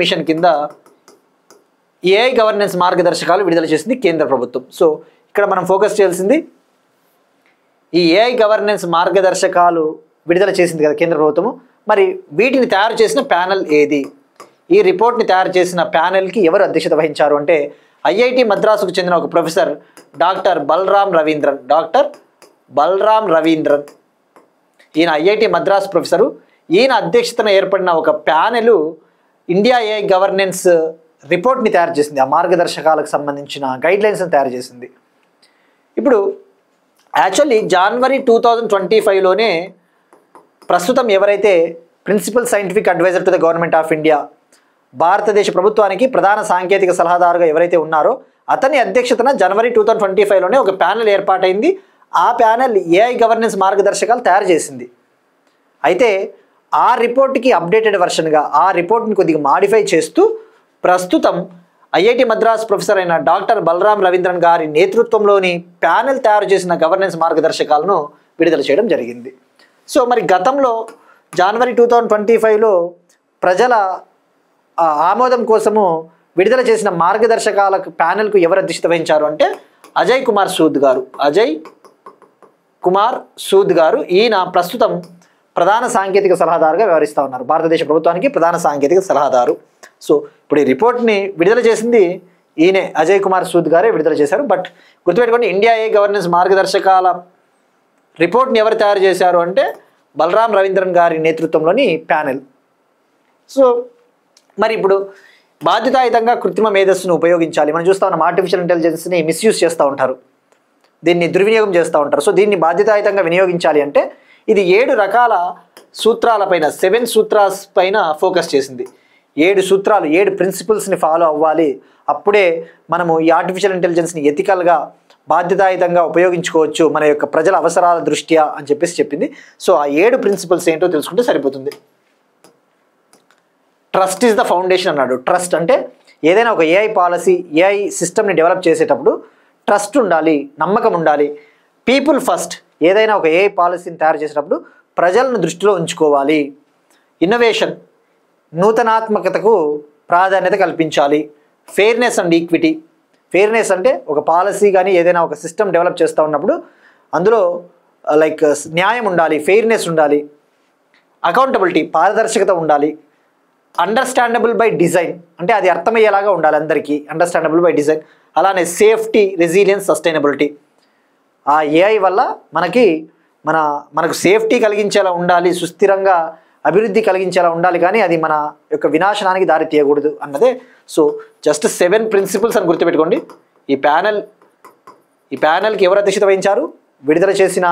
మిషన్ కింద ఏఐ గవర్నెన్స్ మార్గదర్శకాలు విడుదల చేసింది కేంద్ర ప్రభుత్వం. సో ఇక్కడ మనం ఫోకస్ చేయాల్సింది ఈ ఏఐ గవర్నెన్స్ మార్గదర్శకాలు విడుదల చేసింది కదా కేంద్ర ప్రభుత్వము. మరి వీటిని తయారు చేసిన ప్యానెల్ ఏది, ఈ రిపోర్ట్ని తయారు చేసిన ప్యానెల్కి ఎవరు అధ్యక్షత వహించారు అంటే ఐఐటి మద్రాసుకు చెందిన ఒక ప్రొఫెసర్ డాక్టర్ బలరామ్ రవీంద్రన్. ఈయన ఐఐటి మద్రాసు ప్రొఫెసరు. ఈయన అధ్యక్షతన ఏర్పడిన ఒక ప్యానెలు ఇండియా ఏఐ గవర్నెన్స్ రిపోర్ట్ని తయారు చేసింది, ఆ మార్గదర్శకాలకు సంబంధించిన గైడ్లైన్స్ని తయారు చేసింది. ఇప్పుడు యాక్చువల్లీ జనవరి 2025లోనే ప్రస్తుతం ఎవరైతే principal scientific adviser to the government of India, భారతదేశ ప్రభుత్వానికి ప్రధాన సాంకేతిక సలహాదారుగా ఎవరైతే ఉన్నారో అతని అధ్యక్షతన జనవరి 2025లోనే ఒక ప్యానెల్ ఏర్పాటైంది. ఆ ప్యానెల్ ఏఐ గవర్నెన్స్ మార్గదర్శకాలు తయారు చేసింది. అయితే ఆ రిపోర్ట్కి అప్డేటెడ్ వర్షన్గా ఆ రిపోర్ట్ని కొద్దిగా మాడిఫై చేస్తూ ప్రస్తుతం ఐఐటి మద్రాస్ ప్రొఫెసర్ అయిన డాక్టర్ బలరామ్ రవీంద్రన్ గారి నేతృత్వంలోని ప్యానెల్ తయారు చేసిన గవర్నెన్స్ మార్గదర్శకాలను విడుదల చేయడం జరిగింది. సో మరి గతంలో జనవరి 2025లో ప్రజల ఆమోదం కోసము విడుదల చేసిన మార్గదర్శకాలకు ప్యానెల్కు ఎవరు అధ్యక్షత వహించారు అంటే అజయ్ కుమార్ సూద్ గారు. ఈయన ప్రస్తుతం ప్రధాన సాంకేతిక సలహాదారుగా వ్యవహరిస్తూ ఉన్నారు, భారతదేశ ప్రభుత్వానికి ప్రధాన సాంకేతిక సలహాదారు. సో ఇప్పుడు ఈ రిపోర్ట్ని విడుదల చేసింది ఈయనే, అజయ్ కుమార్ సూద్ గారే విడుదల చేశారు. బట్ గుర్తుపెట్టుకోండి, ఇండియా ఏఐ గవర్నెన్స్ మార్గదర్శకాల రిపోర్ట్ని ఎవరు తయారు చేశారు అంటే బలరామ్ రవీంద్రన్ గారి నేతృత్వంలోని ప్యానెల్. సో మరి ఇప్పుడు బాధ్యతాయుతంగా కృత్రిమ మేధస్సును ఉపయోగించాలి. మనం చూస్తూ ఉన్నాం ఆర్టిఫిషియల్ ఇంటెలిజెన్స్ని మిస్యూజ్ చేస్తూ ఉంటారు, దీన్ని దుర్వినియోగం చేస్తూ ఉంటారు. సో దీన్ని బాధ్యతాయుతంగా వినియోగించాలి అంటే ఇది 7 రకాల సూత్రాలపైన 7 సూత్రాస్ పైన ఫోకస్ చేసింది. 7 సూత్రాలు, 7 ప్రిన్సిపల్స్ని ఫాలో అవ్వాలి. అప్పుడే మనము ఈ ఆర్టిఫిషియల్ ఇంటెలిజెన్స్ని ఎథికల్గా బాధ్యతాయుతంగా ఉపయోగించుకోవచ్చు మన యొక్క ప్రజల అవసరాల దృష్ట్యా అని చెప్పేసి చెప్పింది. సో ఆ 7 ప్రిన్సిపల్స్ ఏంటో తెలుసుకుంటే సరిపోతుంది. ట్రస్ట్ ఈజ్ ద ఫౌండేషన్ అన్నాడు. ట్రస్ట్ అంటే ఏదైనా ఒక ఏఐ పాలసీ, ఏఐ సిస్టమ్ని డెవలప్ చేసేటప్పుడు ట్రస్ట్ ఉండాలి, నమ్మకం ఉండాలి. పీపుల్ ఫస్ట్, ఏదైనా ఒక ఏఐ పాలసీని తయారు చేసేటప్పుడు ప్రజలను దృష్టిలో ఉంచుకోవాలి. ఇన్నోవేషన్, నూతనాత్మకతకు ప్రాధాన్యత కల్పించాలి. ఫెయిర్నెస్ అండ్ ఈక్విటీ, ఫెయిర్నెస్ అంటే ఒక పాలసీ కానీ ఏదైనా ఒక సిస్టమ్ డెవలప్ చేస్తూ ఉన్నప్పుడు అందులో న్యాయం ఉండాలి, ఫెయిర్నెస్ ఉండాలి. అకౌంటబిలిటీ, పారదర్శకత ఉండాలి. అండర్స్టాండబుల్ బై డిజైన్ అంటే అది అర్థమయ్యేలాగా ఉండాలి అందరికీ, అండర్స్టాండబుల్ బై డిజైన్. అలానే సేఫ్టీ, రెసిలియన్స్, సస్టైనబిలిటీ. ఆ ఏఐ వల్ల మనకు సేఫ్టీ కలిగించేలా ఉండాలి, సుస్థిరంగా అభివృద్ధి కలిగించేలా ఉండాలి, కానీ అది మన యొక్క వినాశనానికి దారి తీయకూడదు అన్నదే. సో జస్ట్ 7 ప్రిన్సిపల్స్ అని గుర్తుపెట్టుకోండి. ఈ ప్యానెల్కి ఎవరు అధ్యక్షత వహించారు, విడుదల చేసిన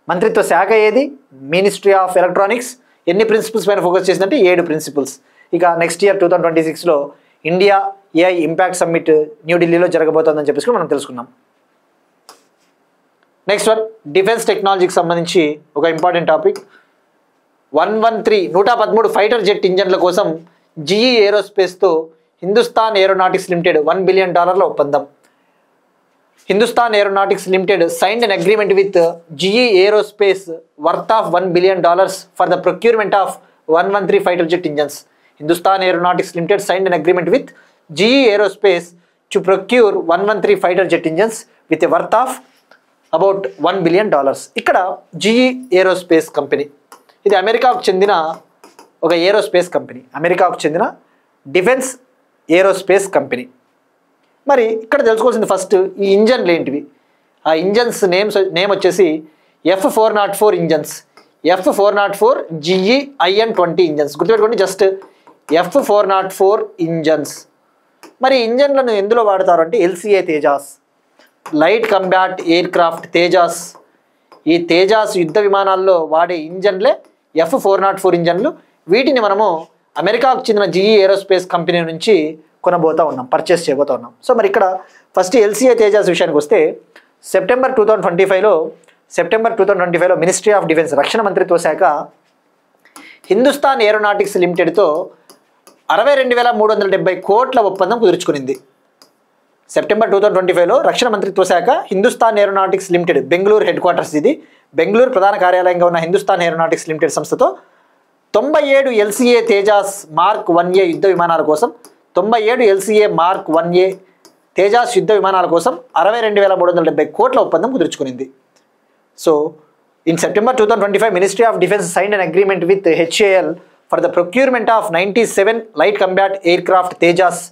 మంత్రిత్వ శాఖ ఏది, మినిస్ట్రీ ఆఫ్ ఎలక్ట్రానిక్స్. ఎన్ని ప్రిన్సిపల్స్ పైన ఫోకస్ చేసిందంటే 7 ప్రిన్సిపల్స్. ఇక నెక్స్ట్ ఇయర్ 2026లో ఇండియా ఏఐ ఇంపాక్ట్ సమ్మిట్ న్యూఢిల్లీలో జరగబోతోందని చెప్పేసి మనం తెలుసుకున్నాం. నెక్స్ట్ వన్ డిఫెన్స్ టెక్నాలజీకి సంబంధించి ఒక ఇంపార్టెంట్ టాపిక్. 113 ఫైటర్ జెట్ ఇంజన్ల కోసం జిఈ ఏరోస్పేస్తో హిందుస్థాన్ ఏరోనాటిక్స్ లిమిటెడ్ $1 బిలియన్ ఒప్పందం. Hindustan aeronautics limited signed an agreement with GE Aerospace worth of $1 billion for the procurement of 113 fighter jet engines. Hindustan Aeronautics Limited signed an agreement with GE Aerospace to procure 113 fighter jet engines with a worth of about $1 billion. ఇక్కడ GE Aerospace company, ఇది అమెరికాకు చెందిన ఒక aerospace company, అమెరికాకు చెందిన defence aerospace company. మరి ఇక్కడ తెలుసుకోవాల్సింది ఫస్ట్ ఈ ఇంజన్లు ఏంటివి. ఆ ఇంజన్స్ నేమ్ వచ్చేసి F404 engines, F404 GE IN-20 engines. గుర్తుపెట్టుకోండి, జస్ట్ F404 ఇంజన్స్. మరి ఇంజన్లను ఎందులో వాడతారు అంటే LCA Tejas, light combat air craft Tejas. ఈ తేజాస్ యుద్ధ విమానాల్లో వాడే ఇంజన్లే F404 ఇంజన్లు. వీటిని మనము అమెరికాకు చెందిన GE ఏరోస్పేస్ కంపెనీ నుంచి కొనబోతా ఉన్నాం, పర్చేస్ చేయబోతా ఉన్నాం. సో మరి ఇక్కడ ఫస్ట్ LCA తేజాస్ విషయానికి వస్తే సెప్టెంబర్ 2025లో మినిస్ట్రీ ఆఫ్ డిఫెన్స్, రక్షణ మంత్రిత్వ శాఖ హిందుస్థాన్ ఏరోనాటిక్స్ లిమిటెడ్తో 62,370 కోట్ల ఒప్పందం కుదుర్చుకునింది. సెప్టెంబర్ 2025లో రక్షణ మంత్రిత్వ శాఖ Hindustan aeronautics limited, Bengaluru head quarters, ఇది బెంగళూరు ప్రధాన కార్యాలయంగా ఉన్న హిందుస్థాన్ ఏరోనాటిక్స్ లిమిటెడ్ సంస్థతో 97 LCA తేజాస్ మార్క్ 1A యుద్ధ విమానాల కోసం 97 LCA మార్క్ 1A తేజాస్ యుద్ధ విమానాల కోసం 62,370 కోట్ల ఒప్పందం కుదుర్చుకునింది. So in September 2025 ministry of defence signed an agreement with HAL for the procurement of 97 light combat aircraft Tejas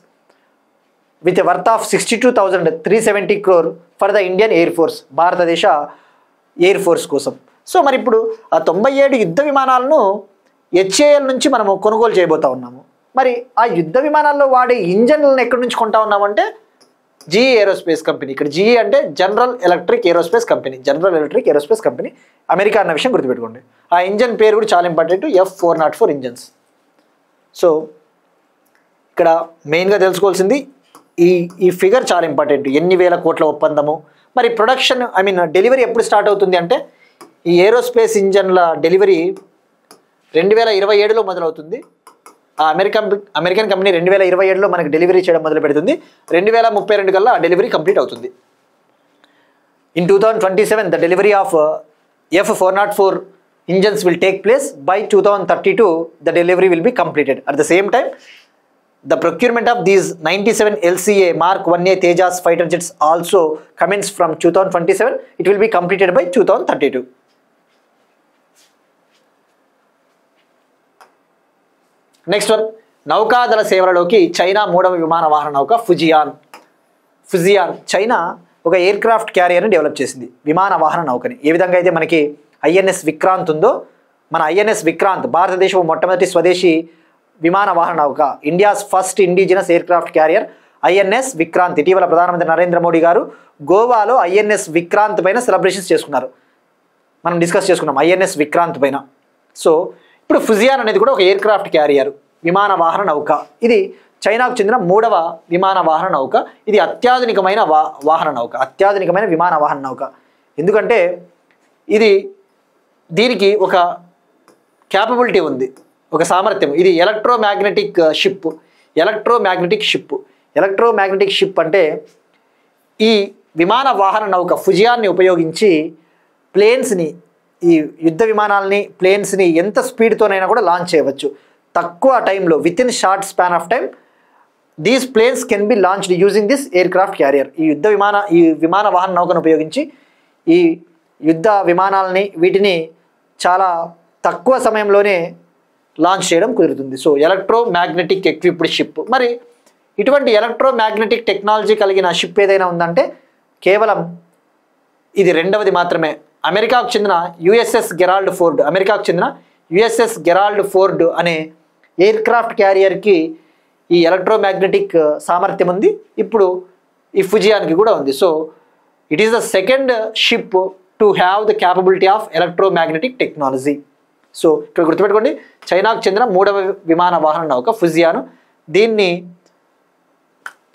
with a worth of 62,370 crore for the Indian Air Force, భారతదేశ air force కోసం. So మరి ఇప్పుడు ఆ 97 యుద్ధ విమానాలను HAL నుంచి మనము కొనుగోలు చేయబోతా ఉన్నాము. మరి ఆ యుద్ధ విమానాల్లో వాడే ఇంజన్లను ఎక్కడి నుంచి కొంటా ఉన్నామంటే GE ఏరోస్పేస్ కంపెనీ. ఇక్కడ GE అంటే general electric aerospace company, America అన్న విషయం గుర్తుపెట్టుకోండి. ఆ ఇంజన్ పేరు కూడా చాలా ఇంపార్టెంట్, F404 ఇంజన్స్. సో ఇక్కడ మెయిన్గా తెలుసుకోవాల్సింది ఈ ఫిగర్ చాలా ఇంపార్టెంట్, ఎన్ని వేల కోట్ల ఒప్పందము. మరి ప్రొడక్షన్ డెలివరీ ఎప్పుడు స్టార్ట్ అవుతుంది అంటే ఈ ఏరోస్పేస్ ఇంజన్ల డెలివరీ 2027లో మొదలవుతుంది. ఆ అమెరికన్ కంపెనీ 2027లో మనకి డెలివరీ చేయడం మొదలు పెడుతుంది. 2032 కల్లా ఆ డెలివరీ కంప్లీట్ అవుతుంది. In 2027 the delivery of F404 engines will take place. By 2032 the delivery will be completed. At the same time the procurement of these 97 LCA Mark 1A Tejas fighter jets also commence from 2027. It will be completed by 2032. Next one, నౌకాదళ సేవలలోకి China 3వ విమాన వాహన నౌక Fujian. China ఒక aircraft క్యారియర్ని develop చేసింది, విమాన వాహన నౌకని. ఏ విధంగా అయితే మనకి INS విక్రాంత్ ఉందో, మన INS విక్రాంత్ భారతదేశం మొట్టమొదటి స్వదేశీ విమాన వాహన నౌక, India's first indigenous air craft carrier INS Vikrant. ఇటీవల ప్రధానమంత్రి నరేంద్ర మోడీ గారు గోవాలో INS విక్రాంత్ పైన సెలబ్రేషన్స్ చేసుకున్నారు, మనం డిస్కస్ చేసుకున్నాం INS విక్రాంత్ పైన. సో ఇప్పుడు ఫుజియాన్ అనేది కూడా ఒక ఎయిర్ క్రాఫ్ట్ క్యారియర్, విమాన వాహన నౌక. ఇది చైనాకు చెందిన 3వ విమాన వాహన నౌక. ఇది అత్యాధునికమైన అత్యాధునికమైన విమాన వాహన నౌక. ఎందుకంటే దీనికి ఒక క్యాపబిలిటీ ఉంది, ఒక సామర్థ్యం. ఇది ఎలక్ట్రోమాగ్నెటిక్ షిప్ అంటే ఈ విమాన వాహన నౌక ఫుజియాన్ని ఉపయోగించి ప్లేన్స్ని, ఈ యుద్ధ విమానాలని ప్లేన్స్ని ఎంత స్పీడ్తోనైనా కూడా లాంచ్ చేయవచ్చు తక్కువ టైంలో. Within short span of time these planes can be launched using this aircraft carrier. ఈ విమాన వాహన నౌకను ఉపయోగించి ఈ యుద్ధ విమానాలని వీటిని చాలా తక్కువ సమయంలోనే లాంచ్ చేయడం కుదురుతుంది. So electromagnetic equipped ship. మరి ఇటువంటి ఎలక్ట్రోమాగ్నెటిక్ టెక్నాలజీ కలిగిన షిప్ ఏదైనా ఉందంటే కేవలం ఇది 2వది మాత్రమే. అమెరికాకు చెందిన USS గెరాల్డ్ ఫోర్డ్ అనే ఎయిర్ క్రాఫ్ట్ క్యారియర్కి ఈ ఎలక్ట్రోమాగ్నెటిక్ సామర్థ్యం ఉంది. ఇప్పుడు ఈ ఫుజియాన్కి కూడా ఉంది. So it is the second ship to have the capability of electromagnetic technology. So ఇక్కడ గుర్తుపెట్టుకోండి, చైనాకు చెందిన 3వ విమాన వాహన నౌక ఫుజియాన్. దీన్ని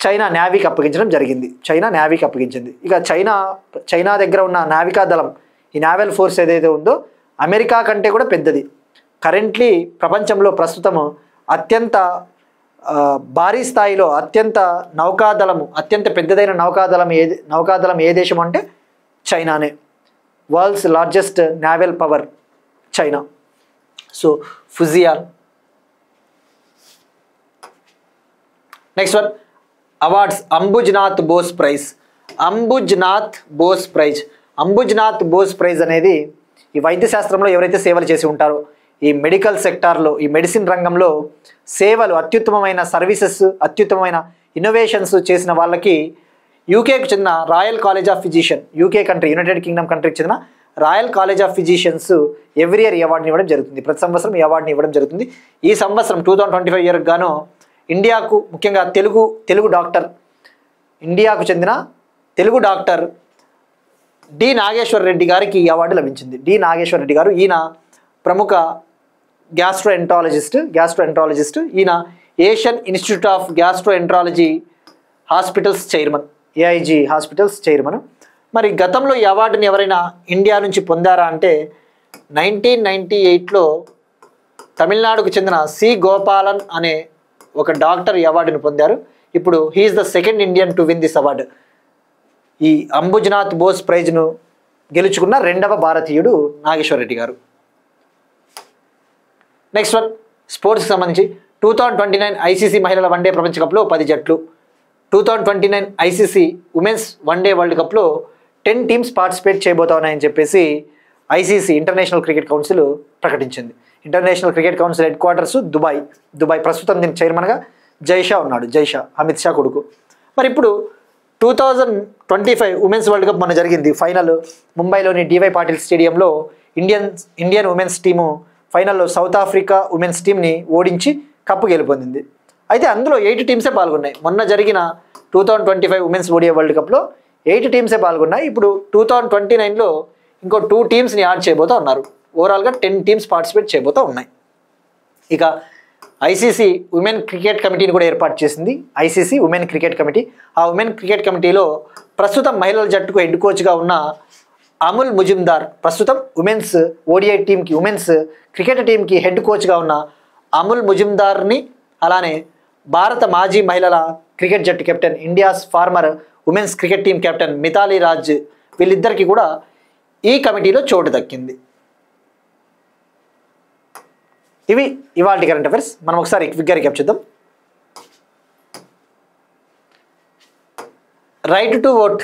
చైనా నేవీకి అప్పగించడం జరిగింది. చైనా నేవీకి అప్పగించింది. ఇక చైనా దగ్గర ఉన్న నావికా దళం, ఈ నావల్ ఫోర్స్ ఏదైతే ఉందో అమెరికా కంటే కూడా పెద్దది. కరెంట్లీ ప్రపంచంలో ప్రస్తుతము అత్యంత భారీ స్థాయిలో అత్యంత పెద్దదైన నౌకాదళం ఏ దేశం అంటే చైనానే. World's largest naval power China. So Fujian. Next one, awards. Ambujnath Bose prize. Ambujnath Bose prize అనేది ఈ వైద్య శాస్త్రంలో ఎవరైతే సేవలు చేసి ఉంటారో, ఈ మెడికల్ సెక్టార్లో, ఈ మెడిసిన్ రంగంలో సేవలు, అత్యుత్తమమైన సర్వీసెస్, అత్యుత్తమమైన ఇన్నోవేషన్స్ చేసిన వాళ్ళకి యూకేకి చెందిన royal college of physician, UK country, United Kingdom కంట్రీకి చెందిన royal college of physicians every year ఈ అవార్డుని ఇవ్వడం జరుగుతుంది. ప్రతి సంవత్సరం ఈ అవార్డుని ఇవ్వడం జరుగుతుంది. ఈ సంవత్సరం 2025 ఇయర్కి గాను ఇండియాకు, ముఖ్యంగా తెలుగు డాక్టర్, ఇండియాకు చెందిన తెలుగు డాక్టర్ డి నాగేశ్వర రెడ్డి గారికి ఈ అవార్డు లభించింది. డి నాగేశ్వర రెడ్డి గారు, ఈయన ప్రముఖ గ్యాస్ట్రోఎంట్రాలజిస్ట్. ఈయన Asian institute of gastroenterology hospitals chairman, AIG hospitals chairman. మరి గతంలో ఈ అవార్డుని ఎవరైనా ఇండియా నుంచి పొందారా అంటే 1998లో తమిళనాడుకు చెందిన సి గోపాలన్ అనే ఒక డాక్టర్ ఈ అవార్డుని పొందారు. ఇప్పుడు he's the second Indian to win this award. ఈ అంబుజ్నాథ్ బోస్ ప్రైజ్ను గెలుచుకున్న 2వ భారతీయుడు నాగేశ్వర రెడ్డి గారు. నెక్స్ట్ వన్, స్పోర్ట్స్కి సంబంధించి 2029 ఐసీసీ మహిళల వన్డే ప్రపంచ కప్లో 10 జట్లు, 2029 ఐసీసీ ఉమెన్స్ వన్డే వరల్డ్ కప్లో 10 టీమ్స్ పార్టిసిపేట్ చేయబోతా ఉన్నాయని చెప్పేసి ఐసీసీ ఇంటర్నేషనల్ క్రికెట్ కౌన్సిల్ ప్రకటించింది. International cricket council head quarters Dubai. ప్రస్తుతం దీనికి చైర్మన్గా జైషా ఉన్నాడు. అమిత్ షా కొడుకు. మరి ఇప్పుడు 2025 ఉమెన్స్ వరల్డ్ కప్ మొన్న జరిగింది. ఫైనల్ ముంబైలోని డివై పాటిల్ స్టేడియంలో ఇండియన్ ఉమెన్స్ టీము ఫైనల్లో సౌత్ ఆఫ్రికా ఉమెన్స్ టీంని ఓడించి కప్పు గెలుపొందింది. అయితే అందులో 8 టీమ్సే పాల్గొన్నాయి. మొన్న జరిగిన 2025 ఉమెన్స్ ఓడిఐ వరల్డ్ కప్లో 8 టీమ్సే పాల్గొన్నాయి. ఇప్పుడు 2029లో ఇంకో 2 టీమ్స్ని యాడ్ చేయబోతూ ఉన్నారు. ఓవరాల్గా 10 టీమ్స్ పార్టిసిపేట్ చేయబోతూ ఉన్నాయి. ఇక ఐసీసీ ఉమెన్ క్రికెట్ కమిటీని కూడా ఏర్పాటు చేసింది. ICC women cricket committee. ఆ ఉమెన్ క్రికెట్ కమిటీలో ప్రస్తుతం మహిళల జట్టుకు హెడ్ కోచ్గా ఉన్న అముల్ ముజిమ్దార్, ప్రస్తుతం ఉమెన్స్ ఓడిఐ టీంకి, ఉమెన్స్ క్రికెట్ టీంకి హెడ్ కోచ్గా ఉన్న అముల్ ముజిమ్దార్ని, అలానే భారత మాజీ మహిళల క్రికెట్ జట్టు captain, India's former women's cricket team captain Mithali Raj, వీళ్ళిద్దరికీ కూడా ఈ కమిటీలో చోటు దక్కింది. ఇవి ఇవాల్టి కరెంట్ అఫైర్స్. మనం ఒకసారి క్విక్గా రికాప్ చేద్దాం. Right to vote,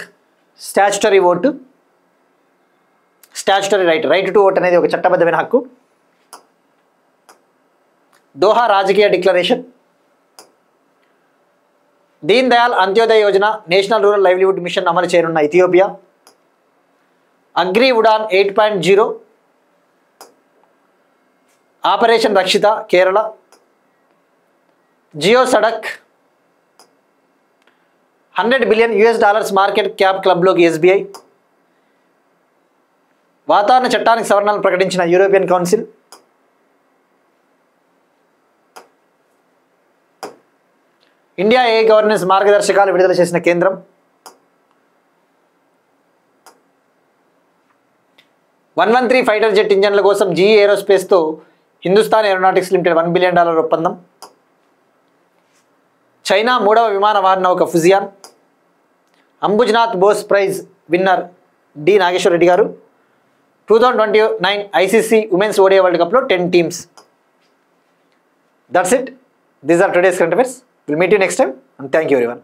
statutory right to vote అనేది ఒక చట్టబద్ధమైన హక్కు. దోహా రాజకీయ declaration. Deen Dayal Antyodaya Yojana, national rural livelihood mission అమలు చేయనున్న Ethiopia. Agri Udan 8.0, operation Rakshita Kerala. జియో సడక్, $100 బిలియన్ మార్కెట్ క్యాప్ క్లబ్లోకి ఎస్బీఐ. వాతావరణ చట్టానికి సవరణలు ప్రకటించిన European council. India AI governance మార్గదర్శకాలు విడుదల చేసిన కేంద్రం. $113 ఫైటర్ జెట్ ఇంజన్ల కోసం జీఈ ఏరోస్పేస్తో హిందుస్థాన్ ఏరోనాటిక్స్ లిమిటెడ్ $1 బిలియన్ ఒప్పందం. చైనా 3వ విమాన వాహన నౌక Fujian. Ambujnath Bose prize winner D Nageswara Reddy గారు. 2029 ఐసీసీ ఉమెన్స్ ఓడిఐ వరల్డ్ కప్లో 10 teams. That's it. These are today's current affairs. We'll meet you next time and thank you everyone.